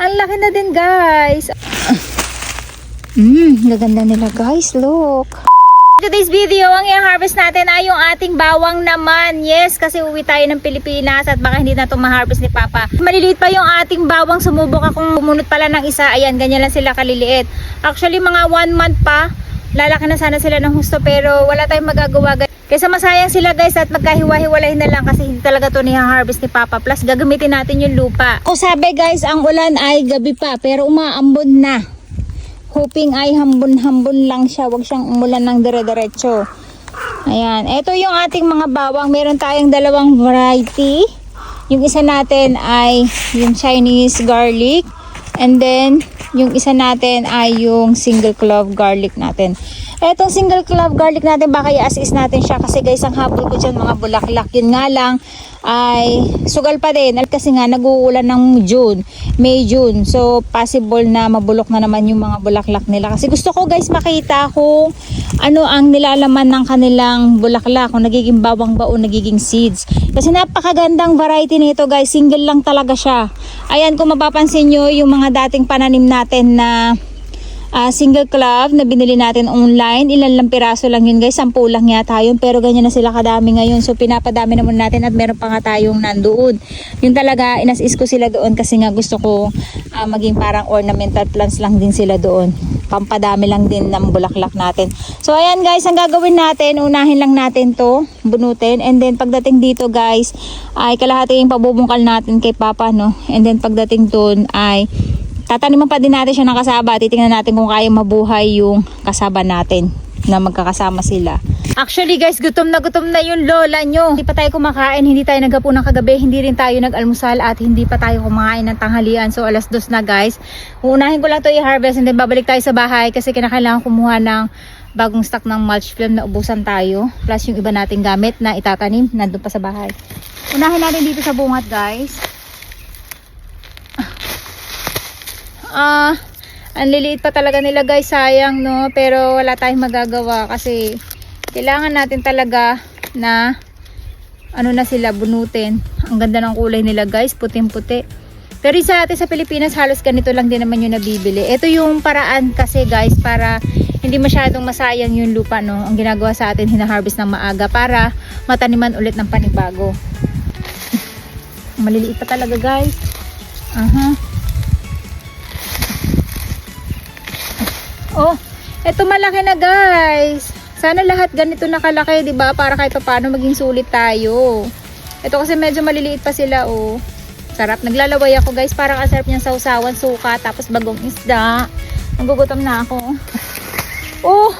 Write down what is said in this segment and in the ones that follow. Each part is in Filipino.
Ang laki na din, guys. Gaganda nila, guys. Look. Today's video, ang i-harvest natin ay yung ating bawang naman. Yes, kasi uwi tayo ng Pilipinas at baka hindi na ito ma-harvest ni Papa. Maliliit pa yung ating bawang. Sumubok akong bumunot pala ng isa. Ayan, ganyan lang sila kaliliit. Actually, mga 1 month pa. Lalaki na sana sila ng husto pero wala tayong magagawa, guys. Kaysa masayang sila, guys, at magkahiwa-hiwalay na lang kasi hindi talaga ito ni-harvest ni Papa. Plus, gagamitin natin yung lupa. O sabi, guys, ang ulan ay gabi pa pero umaambon na. Hoping ay hambon-hambon lang siya. Huwag siyang umulan ng dire-diretso. Ayan. Ito yung ating mga bawang. Meron tayong dalawang variety. Yung isa natin ay yung Chinese garlic. And then, yung isa natin ay yung single clove garlic natin. Etong single clove garlic natin, baka i-assist natin siya. Kasi guys, ang habol ko dyan, mga bulaklak. Yun nga lang, ay sugal pa din. Kasi nga, nag-uulan ng May, June. So, possible na mabulok na naman yung mga bulaklak nila. Kasi gusto ko guys makita kung ano ang nilalaman ng kanilang bulaklak. Kung nagiging bawang bao, nagiging seeds. Kasi napakagandang variety nito guys. Single lang talaga siya. Ayan, kung mapapansin nyo, yung mga dating pananim natin na single clove na binili natin online, ilan lang piraso lang yun guys, 10 lang yata yun, pero ganyan na sila kadami ngayon. So pinapadami naman natin at meron pa nga tayong nandoon. Yun talaga, inas-is ko sila doon kasi nga gusto ko maging parang ornamental plants lang din sila doon. Pampadami lang din ng bulaklak natin. So ayan guys, ang gagawin natin, unahin lang natin to, bunutin, and then pagdating dito guys, ay kalahati yung pabubungkal natin kay Papa, no? And then pagdating doon ay tataniman pa din natin siya ng kasaba. Titingnan natin kung kaya mabuhay yung kasaba natin na magkakasama sila. Actually guys, gutom na yung lola nyo. Hindi pa tayo kumakain, hindi tayo naghapunan kagabi, hindi rin tayo nag-almusal at hindi pa tayo kumain ng tanghalian. So alas 2 na guys. Uunahin ko lang to i-harvest and then babalik tayo sa bahay kasi kinakailangan kumuha ng bagong stock ng mulch film na ubusan tayo. Plus yung iba nating gamit na itatanim nandun pa sa bahay. Unahin natin dito sa bungat guys. Ang liliit pa talaga nila guys, sayang no, pero wala tayong magagawa kasi kailangan natin talaga na ano na sila bunutin. Ang ganda ng kulay nila guys, puting-puti. Pero sa atin sa Pilipinas halos ganito lang din naman yung nabibili. Ito yung paraan kasi guys para hindi masyadong masayang yung lupa, no. Ang ginagawa sa atin, hina-harvest ng maaga para mataniman ulit ng panibago. Maliliit pa talaga guys. Oh, eto malaki na guys. Sana lahat ganito nakalaki, 'di ba? Para kahit paano maging sulit tayo. Ito kasi medyo maliliit pa sila, oh. Sarap. Naglalaway ako, guys. Parang ang sarap niyang sausawan, suka, tapos bagong isda. Nagugutom na ako. Oh,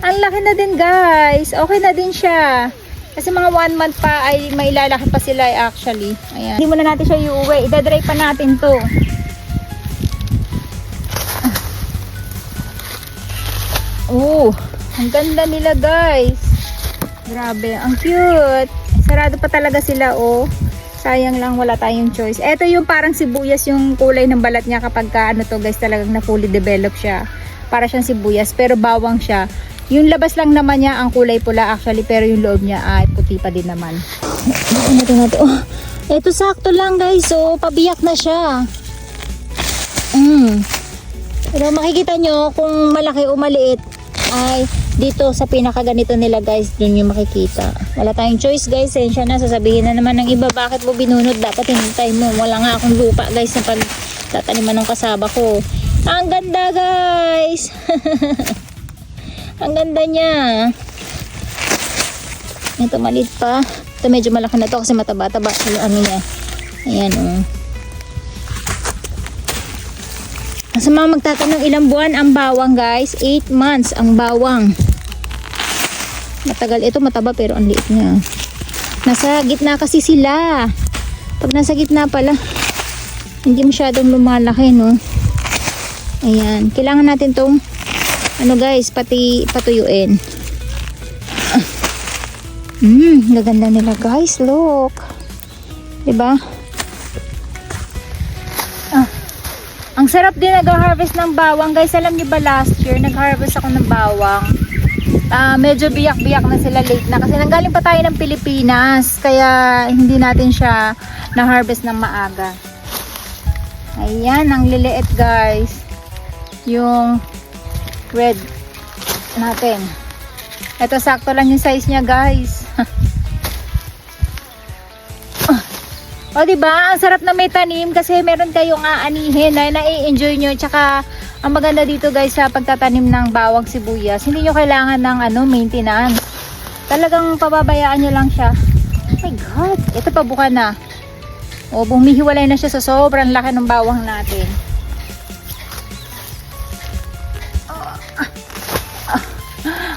ang laki na din, guys. Okay na din siya. Kasi mga 1 month pa ay mailalaki pa sila actually. Ayan. Hindi muna natin siya iuwi. Ida-dry pa natin 'to. Oh, ang ganda nila guys. Grabe, ang cute. Sarado pa talaga sila, oh. Sayang lang wala tayong choice. Ito yung parang sibuyas yung kulay ng balat niya kapag ano to guys, talagang na fully develop siya. Para siyang sibuyas pero bawang siya. Yung labas lang naman niya ang kulay pula actually, pero yung loob niya ay puti pa din naman. Oh, ito sakto lang guys, so pabiyak na siya. Pero makikita nyo kung malaki o maliit ay dito sa pinakaganito nila guys, dun yung makikita. Wala tayong choice guys, sensya na, sasabihin na naman ng iba, bakit mo binunod, dapat hinintay mo. Wala nga akong lupa guys na pagtataniman ng kasaba ko. Ang ganda guys. Ang ganda niya. Ito maliit pa, ito medyo malaki na to kasi mataba-taba yung ano niya. Ayan oh. Sa mga magtatanong ilang buwan ang bawang guys, 8 months ang bawang. Matagal ito, mataba pero ang liit niya. Nasa gitna kasi sila. Pag nasa gitna pala, hindi masyadong lumalaki, no. Ayan, kailangan natin tong ano guys, pati patuyuin. Gaganda nila guys, look. 'Di ba? Ang sarap din nag-harvest ng bawang guys. Alam niyo ba last year nag-harvest ako ng bawang. Medyo biyak-biyak na sila, late na kasi nanggaling pa tayo ng Pilipinas kaya hindi natin siya na-harvest ng maaga. Ayan, ang liliit guys. Yung red natin. Ito sakto lang yung size niya guys. O diba, ang sarap na may tanim kasi meron kayong aanihin na nai-enjoy nyo. Tsaka ang maganda dito guys sa pagtatanim ng bawang sibuyas, hindi nyo kailangan ng maintenance. Talagang pababayaan nyo lang siya. Oh my god, ito pa buka na. O bumihiwalay na siya sa sobrang laki ng bawang natin.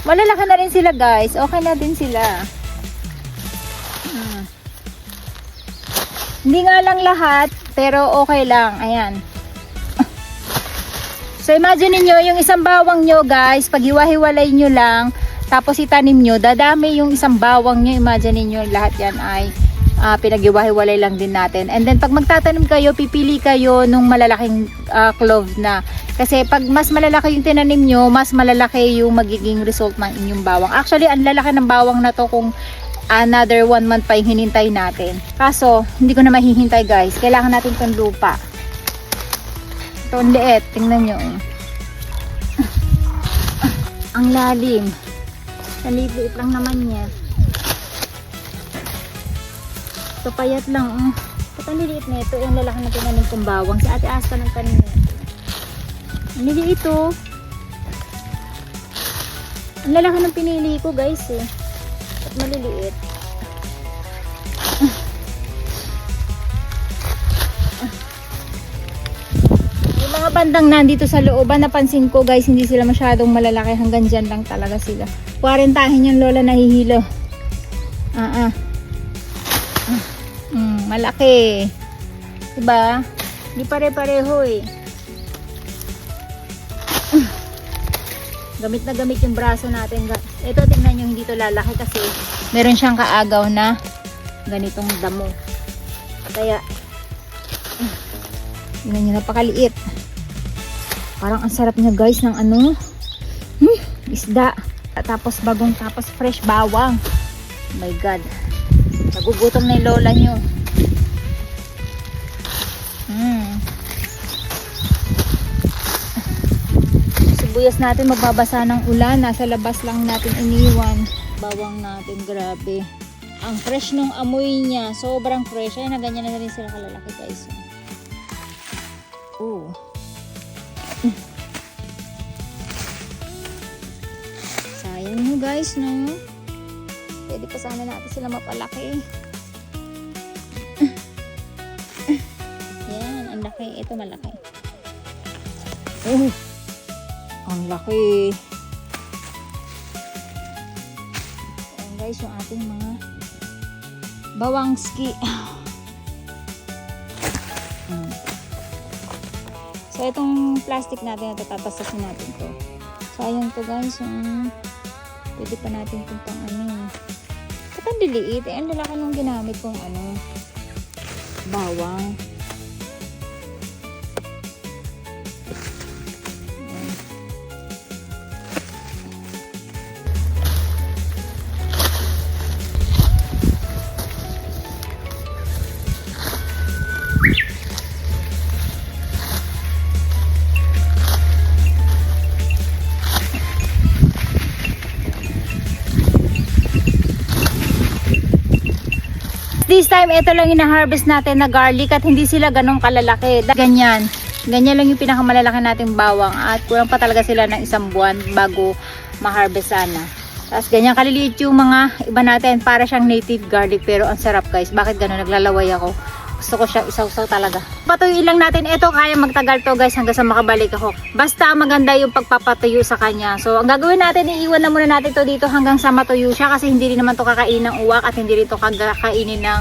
Malalaki na rin sila guys. Okay na din sila. Hindi nga lang lahat, pero okay lang. Ayan. So imagine niyo yung isang bawang nyo guys, pag hiwa-hiwalay nyo lang, tapos itanim nyo, dadami yung isang bawang nyo. Imagine niyo lahat yan ay pinaghiwa-hiwalay lang din natin. And then pag magtatanim kayo, pipili kayo nung malalaking clove na. Kasi pag mas malalaki yung tinanim nyo, mas malalaki yung magiging result ng inyong bawang. Actually, ang lalaki ng bawang na to kung another 1 month pa yung hinintay natin. Kaso, hindi ko na mahihintay guys. Kailangan natin itong lupa. Ito ang liit. Tingnan nyo. Ang lalim. Liit lang naman niya. Ito payat lang. Ito ang liliit na ito. Yung lalaki na tinanim kong bawang. Sa Ate Asta ng tanim niya. Ang liliit ito. Ang lalaki ng pinili ko guys eh. At maliliit. Yung mga bandang nandito sa looban, napansin ko guys, hindi sila masyadong malalaki. Hanggang dyan lang talaga sila. 40 yung lola nahihilo. Malaki. Diba? Hindi pare-pareho eh. Gamit na gamit yung braso natin. Ito tingnan nyo, hindi to lalaki kasi meron siyang kaagaw na ganitong damo. Kaya tingnan nyo, napakaliit. Parang ang sarap niya guys ng isda. Tapos bagong, tapos fresh bawang. Oh my god, nagugutom na yung lola nyo. Sibuyas natin magbabasa ng ulan, nasa labas lang natin iniwan. Bawang natin, grabe. Ang fresh nung amoy niya, sobrang fresh. Ay, na ganyan na rin sila kalalaki guys. Oh. Sayang nyo guys, no? Pwede pa sana natin sila mapalaki. Yan, ang laki. Ito malaki. Oh. Ang laki. Ayan guys, yung ating mga bawangski. So itong plastic natin, ito tatasasin natin to. Sayang to guys, pwede pa natin itong pang ito ang liliit. Ang lalaki nung ginamit kong bawang. This time, ito lang ina-harvest natin na garlic at hindi sila ganong kalalaki. Ganyan. Ganyan lang yung pinakamalalaki nating bawang at kulang pa talaga sila ng 1 buwan bago ma-harvest sana. Tapos ganyan kaliliit yung mga iba natin. Para siyang native garlic pero ang sarap guys. Bakit ganon? Naglalaway ako. Gusto ko siya isaw-saw talaga. Patuyuin lang natin. Ito kaya magtagal to guys hanggang sa makabalik ako. Basta maganda yung pagpapatuyo sa kanya. So ang gagawin natin, iiwan na muna natin to dito hanggang sa matuyo siya. Kasi hindi rin naman to kakainin ng uwak at hindi rin to kakainin ng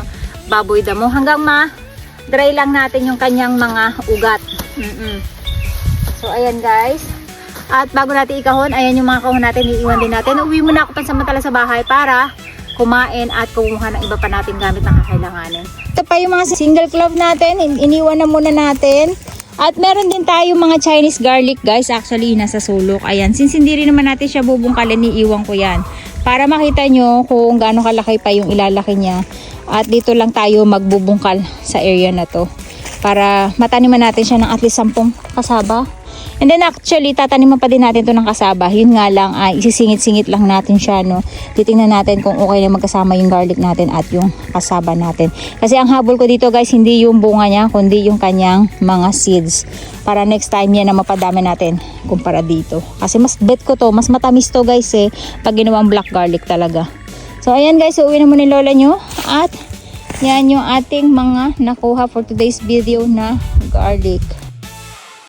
baboy damo. Hanggang ma-dry lang natin yung kanyang mga ugat. So ayan guys. At bago natin ikahon, ayan yung mga kahon natin. Iiwan din natin. Uwi muna ako pansamantala sa bahay para kumain at kumuha ng iba pa natin gamit na kakailanganin. Ito pa yung mga single clove natin, iniwan na muna natin. At meron din tayo mga Chinese garlic guys, actually nasa sulok. Ayan, since hindi rin naman natin siya bubungkalin, iiwan ko yan. Para makita nyo kung gaano kalaki pa yung ilalaki niya. At dito lang tayo magbubungkal sa area na to. para mataniman natin siya ng at least 10 kasaba. And then actually, tataniman pa din natin to ng kasaba. Yun nga lang, isisingit-singit lang natin siya, no. Titingnan natin kung okay na magkasama yung garlic natin at yung kasaba natin. Kasi ang habol ko dito guys, hindi yung bunga niya, kundi yung kanyang mga seeds. Para next time yan na mapadami natin kumpara dito. Kasi mas bet ko to, mas matamis to guys pag ginawang black garlic talaga. So ayan guys, uuwi na muna yung lola nyo. At yan yung ating mga nakuha for today's video na garlic.